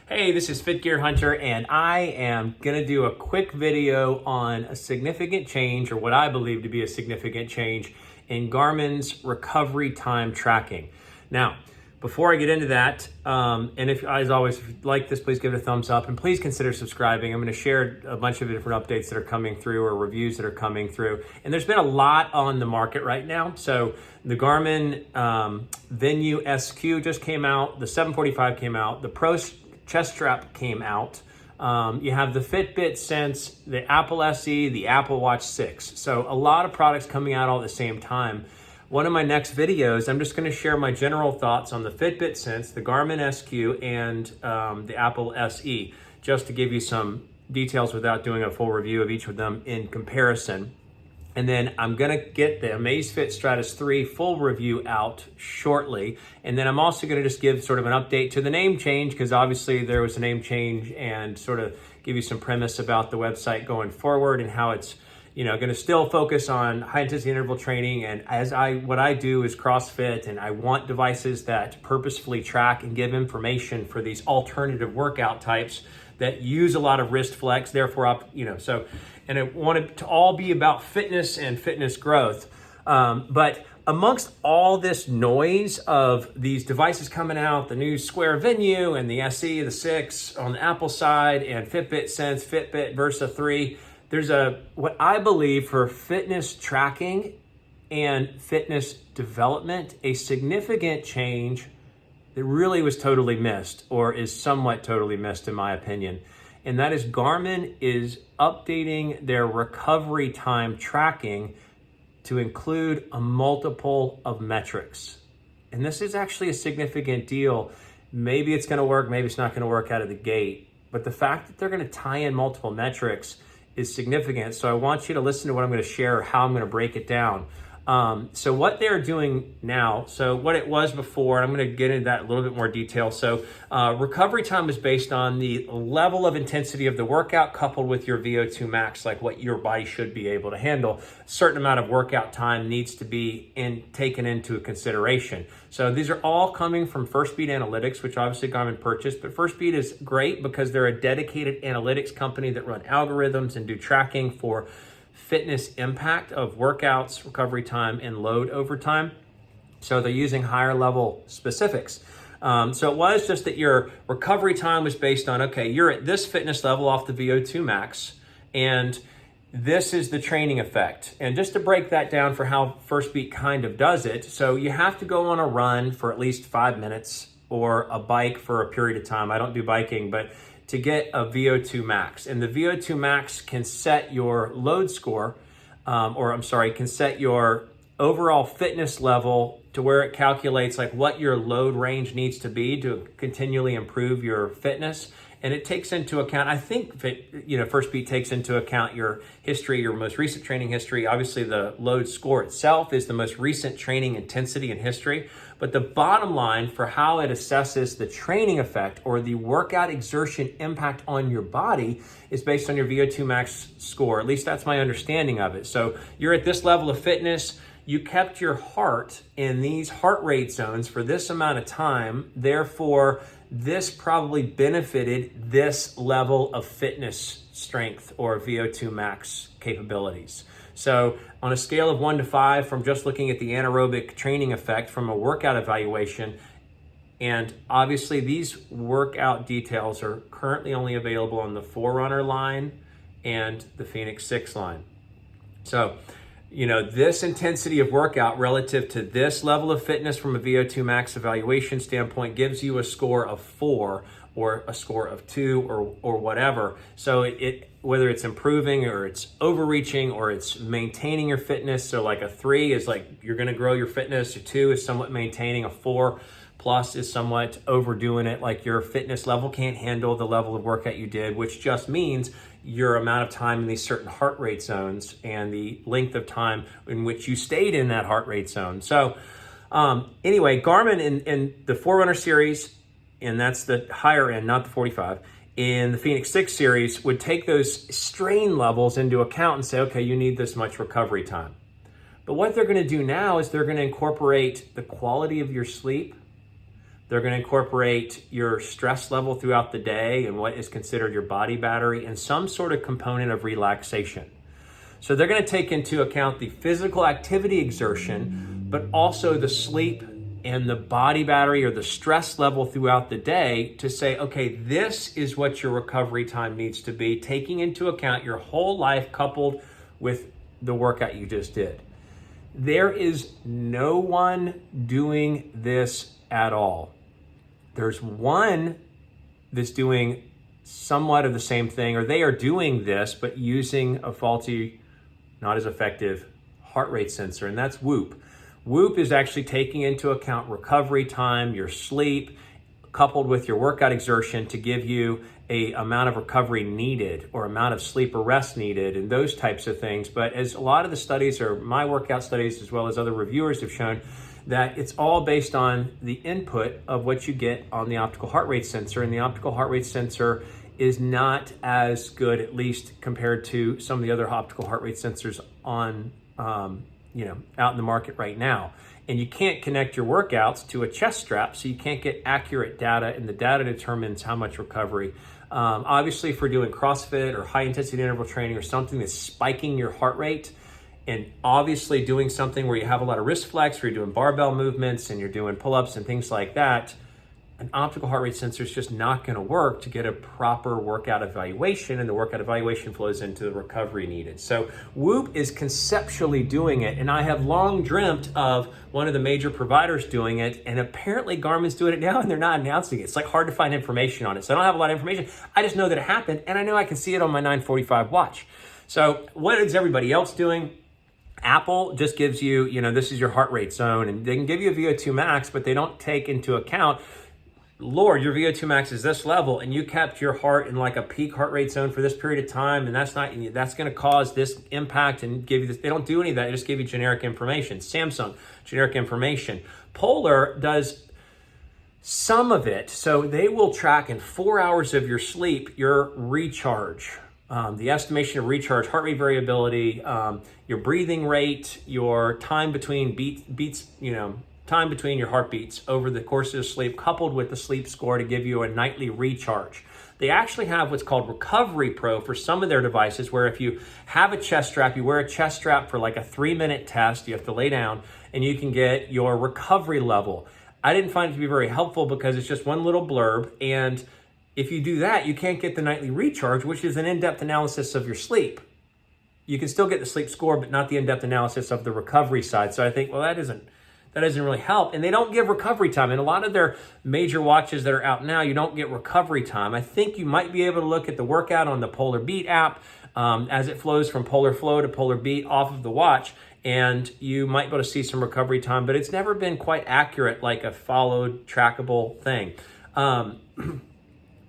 Hey, this is Fit Gear Hunter, and I am gonna do a quick video on a significant change, or what I believe to be a significant change in Garmin's recovery time tracking. Now, before I get into that, and if, as always, if you like this, please give it a thumbs up, and please consider subscribing. I'm gonna share a bunch of different updates that are coming through, or reviews that are coming through. And there's been a lot on the market right now. So the Garmin Venue SQ just came out, the 745 came out, the Pro chest strap came out. You have the Fitbit Sense, the Apple SE, the Apple Watch 6. So a lot of products coming out all at the same time. One of my next videos, I'm just going to share my general thoughts on the Fitbit Sense, the Garmin SQ, and the Apple SE, just to give you some details without doing a full review of each of them in comparison. And then I'm gonna get the Amazfit Stratus 3 full review out shortly. And then I'm also gonna just give sort of an update to the name change, because obviously there was a name change, and sort of give you some premise about the website going forward and how it's, gonna still focus on high intensity interval training. And what I do is CrossFit, and I want devices that purposefully track and give information for these alternative workout types that use a lot of wrist flex, therefore, and I want it to all be about fitness and fitness growth. But amongst all this noise of these devices coming out, the new Square Venue and the SE, the 6 on the Apple side, and Fitbit Sense, Fitbit Versa 3, there's what I believe for fitness tracking and fitness development, a significant change that really was totally missed, or is somewhat totally missed in my opinion. And that is Garmin is updating their recovery time tracking to include a multiple of metrics. And this is actually a significant deal. Maybe it's gonna work, maybe it's not gonna work out of the gate, but the fact that they're gonna tie in multiple metrics is significant. So I want you to listen to what I'm gonna share, how I'm gonna break it down. So what they're doing now, so what it was before, and I'm going to get into that in a little bit more detail. So recovery time is based on the level of intensity of the workout coupled with your VO2 max, like what your body should be able to handle. A certain amount of workout time needs to be taken into consideration. So these are all coming from Firstbeat Analytics, which obviously Garmin purchased, but Firstbeat is great because they're a dedicated analytics company that run algorithms and do tracking for fitness impact of workouts, recovery time, and load over time. So they're using higher level specifics. So it was just that your recovery time was based on, okay, you're at this fitness level off the VO2 max, and this is the training effect. And just to break that down for how Firstbeat kind of does it, so you have to go on a run for at least 5 minutes, or a bike for a period of time. I don't do biking, but to get a VO2 max. And the VO2 max can set your load score, can set your overall fitness level to where it calculates like what your load range needs to be to continually improve your fitness. And it takes into account, I think, Firstbeat takes into account your history, your most recent training history. Obviously, the load score itself is the most recent training intensity and history. But the bottom line for how it assesses the training effect or the workout exertion impact on your body is based on your VO2 max score. At least that's my understanding of it. So you're at this level of fitness. You kept your heart in these heart rate zones for this amount of time. Therefore, this probably benefited this level of fitness strength or VO2 max capabilities. So on a scale of 1 to 5, from just looking at the anaerobic training effect from a workout evaluation, and obviously these workout details are currently only available on the Forerunner line and the Fenix 6 line. So, this intensity of workout relative to this level of fitness from a VO2 max evaluation standpoint gives you a score of 4 or a score of 2 or whatever. So whether it's improving or it's overreaching or it's maintaining your fitness. So like a 3 is like you're going to grow your fitness. A 2 is somewhat maintaining. A 4 plus is somewhat overdoing it, like your fitness level can't handle the level of workout you did, which just means your amount of time in these certain heart rate zones and the length of time in which you stayed in that heart rate zone. So anyway, Garmin in the Forerunner series, and that's the higher end, not the 45, in the Fenix 6 series would take those strain levels into account and say, okay, you need this much recovery time. But what they're going to do now is they're going to incorporate the quality of your sleep, They're going to incorporate your stress level throughout the day and what is considered your body battery and some sort of component of relaxation. So they're going to take into account the physical activity exertion, but also the sleep and the body battery or the stress level throughout the day to say, okay, this is what your recovery time needs to be, taking into account your whole life coupled with the workout you just did. There is no one doing this at all. There's one that's doing somewhat of the same thing, or they are doing this, but using a faulty, not as effective heart rate sensor, and that's Whoop. Whoop is actually taking into account recovery time, your sleep, coupled with your workout exertion to give you a amount of recovery needed or amount of sleep or rest needed and those types of things. But as a lot of the studies, or my workout studies as well as other reviewers have shown, that it's all based on the input of what you get on the optical heart rate sensor, and the optical heart rate sensor is not as good, at least compared to some of the other optical heart rate sensors on out in the market right now. And you can't connect your workouts to a chest strap, so you can't get accurate data, and the data determines how much recovery. Obviously, if we're doing CrossFit or high intensity interval training or something that's spiking your heart rate, and obviously doing something where you have a lot of wrist flex, where you're doing barbell movements and you're doing pull-ups and things like that, an optical heart rate sensor is just not going to work to get a proper workout evaluation, and the workout evaluation flows into the recovery needed. So Whoop is conceptually doing it, and I have long dreamt of one of the major providers doing it, and apparently Garmin's doing it now, and they're not announcing it. It's like hard to find information on it. So I don't have a lot of information. I just know that it happened, and I know I can see it on my 945 watch. So what is everybody else doing? Apple just gives you, this is your heart rate zone, and they can give you a VO2 max, but they don't take into account, Lord, your VO2 max is this level, and you kept your heart in like a peak heart rate zone for this period of time, and that's going to cause this impact and give you this. They don't do any of that. They just give you generic information. Samsung, generic information. Polar does some of it. So they will track in 4 hours of your sleep, your recharge, the estimation of recharge, heart rate variability, your breathing rate, your time between beats, time between your heartbeats over the course of sleep, coupled with the sleep score to give you a nightly recharge. They actually have what's called Recovery Pro for some of their devices, where if you have a chest strap, you wear a chest strap for like a 3-minute test, you have to lay down, and you can get your recovery level. I didn't find it to be very helpful because it's just one little blurb, and if you do that, you can't get the nightly recharge, which is an in-depth analysis of your sleep. You can still get the sleep score, but not the in-depth analysis of the recovery side. So I think, well, that doesn't really help. And they don't give recovery time. In a lot of their major watches that are out now, you don't get recovery time. I think you might be able to look at the workout on the Polar Beat app as it flows from Polar Flow to Polar Beat off of the watch, and you might be able to see some recovery time, but it's never been quite accurate like a followed, trackable thing.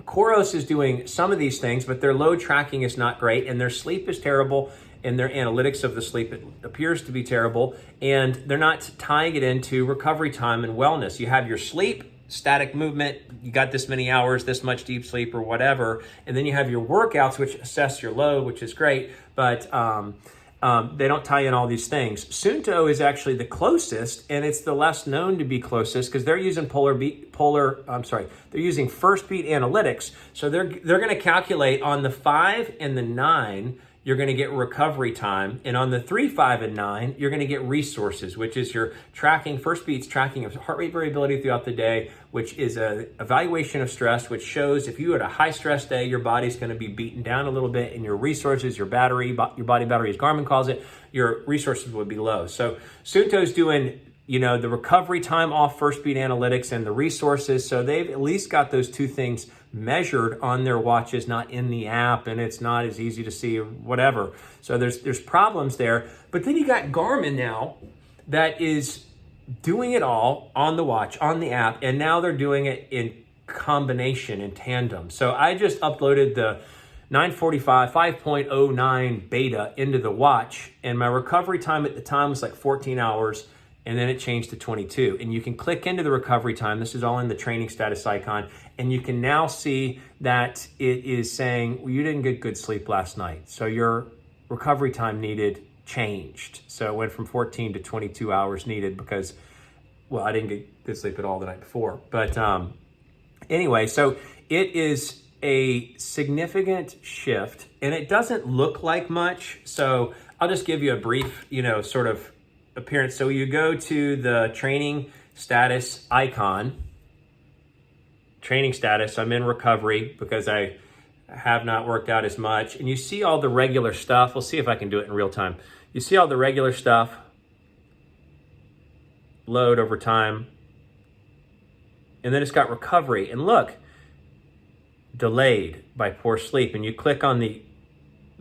Coros is doing some of these things, but their load tracking is not great, and their sleep is terrible, and their analytics of the sleep, it appears to be terrible, and they're not tying it into recovery time and wellness. You have your sleep, static movement, you got this many hours, this much deep sleep or whatever, and then you have your workouts, which assess your load, which is great, but they don't tie in all these things. Suunto is actually the closest, and it's the less known to be closest because they're using they're using first beat analytics. So they're going to calculate on the 5 and the 9, you're going to get recovery time, and on the 3, 5, and 9, you're going to get resources, which is your tracking, first beats tracking of heart rate variability throughout the day, which is a evaluation of stress, which shows if you had a high stress day, your body's going to be beaten down a little bit, and your resources, your battery, your body battery, as Garmin calls it, your resources would be low. So Suunto's doing the recovery time off first beat analytics and the resources. So they've at least got those two things measured on their watches, not in the app, and it's not as easy to see or whatever. So there's problems there. But then you got Garmin now that is doing it all on the watch, on the app, and now they're doing it in combination, in tandem. So I just uploaded the 945 5.09 beta into the watch, and my recovery time at the time was like 14 hours, and then it changed to 22. And you can click into the recovery time. This is all in the training status icon. And you can now see that it is saying, well, you didn't get good sleep last night, so your recovery time needed changed. So it went from 14 to 22 hours needed because well, I didn't get good sleep at all the night before. But anyway, so it is a significant shift, and it doesn't look like much. So I'll just give you a brief, sort of appearance. So you go to the training status icon, training status. I'm in recovery because I have not worked out as much. And you see all the regular stuff. We'll see if I can do it in real time. You see all the regular stuff, load over time. And then it's got recovery. And look, delayed by poor sleep. And you click on the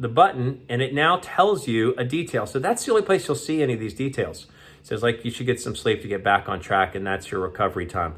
button and it now tells you a detail. So that's the only place you'll see any of these details. It says like you should get some sleep to get back on track, and that's your recovery time.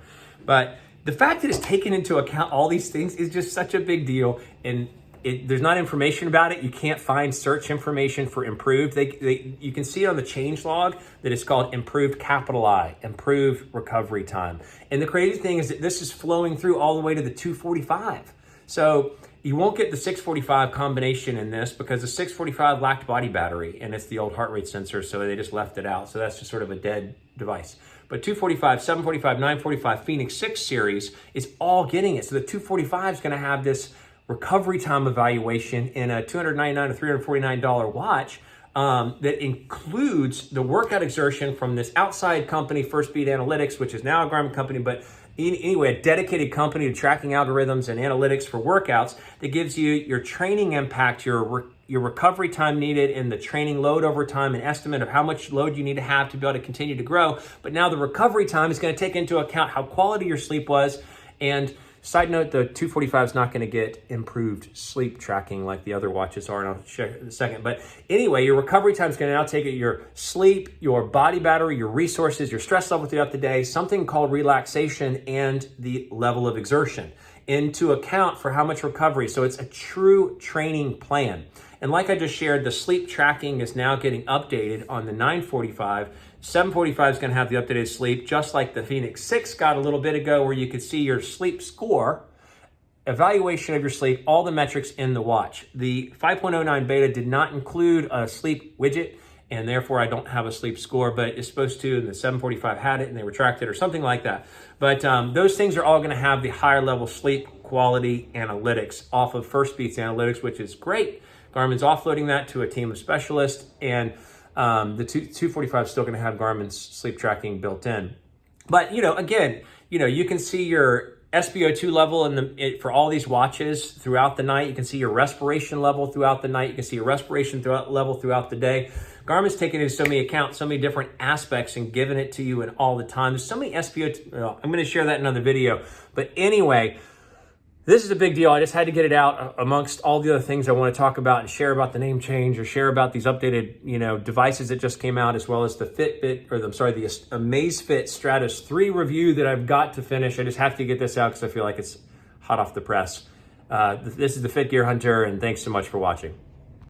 But the fact that it's taken into account all these things is just such a big deal. And there's not information about it. You can't find search information for improved. You can see it on the change log that it's called improved capital I, improved recovery time. And the crazy thing is that this is flowing through all the way to the 245. So you won't get the 645 combination in this because the 645 lacked body battery, and it's the old heart rate sensor, so they just left it out. So that's just sort of a dead device. But 245, 745, 945, Phoenix 6 series is all getting it. So the 245 is going to have this recovery time evaluation in a $299 to $349 watch that includes the workout exertion from this outside company, First Beat Analytics, which is now a Garmin company, but anyway, a dedicated company to tracking algorithms and analytics for workouts that gives you your training impact, your recovery time needed, and the training load over time, an estimate of how much load you need to have to be able to continue to grow. But now the recovery time is going to take into account how quality your sleep was. And side note, the 245 is not going to get improved sleep tracking like the other watches are, and I'll share it in a second. But anyway, your recovery time is going to now take your sleep, your body battery, your resources, your stress level throughout the day, something called relaxation, and the level of exertion into account for how much recovery. So it's a true training plan. And like I just shared, the sleep tracking is now getting updated on the 945. 745 is going to have the updated sleep, just like the Phoenix 6 got a little bit ago, where you could see your sleep score, evaluation of your sleep, all the metrics in the watch. The 5.09 beta did not include a sleep widget, and therefore I don't have a sleep score, but it's supposed to, and the 745 had it, and they retracted or something like that. But those things are all going to have the higher level sleep quality analytics off of First Beat's analytics, which is great. Garmin's offloading that to a team of specialists, and the 245 is still going to have Garmin's sleep tracking built in. But, again, you can see your SpO2 level for all these watches throughout the night. You can see your respiration level throughout the night. You can see your respiration level throughout the day. Garmin's taken into so many accounts, so many different aspects, and giving it to you in all the time. There's so many SpO2. I'm going to share that in another video. But anyway, this is a big deal. I just had to get it out amongst all the other things I want to talk about and share about the name change, or share about these updated, devices that just came out, as well as the the Amazfit Stratus 3 review that I've got to finish. I just have to get this out because I feel like it's hot off the press. This is the Fit Gear Hunter, and thanks so much for watching.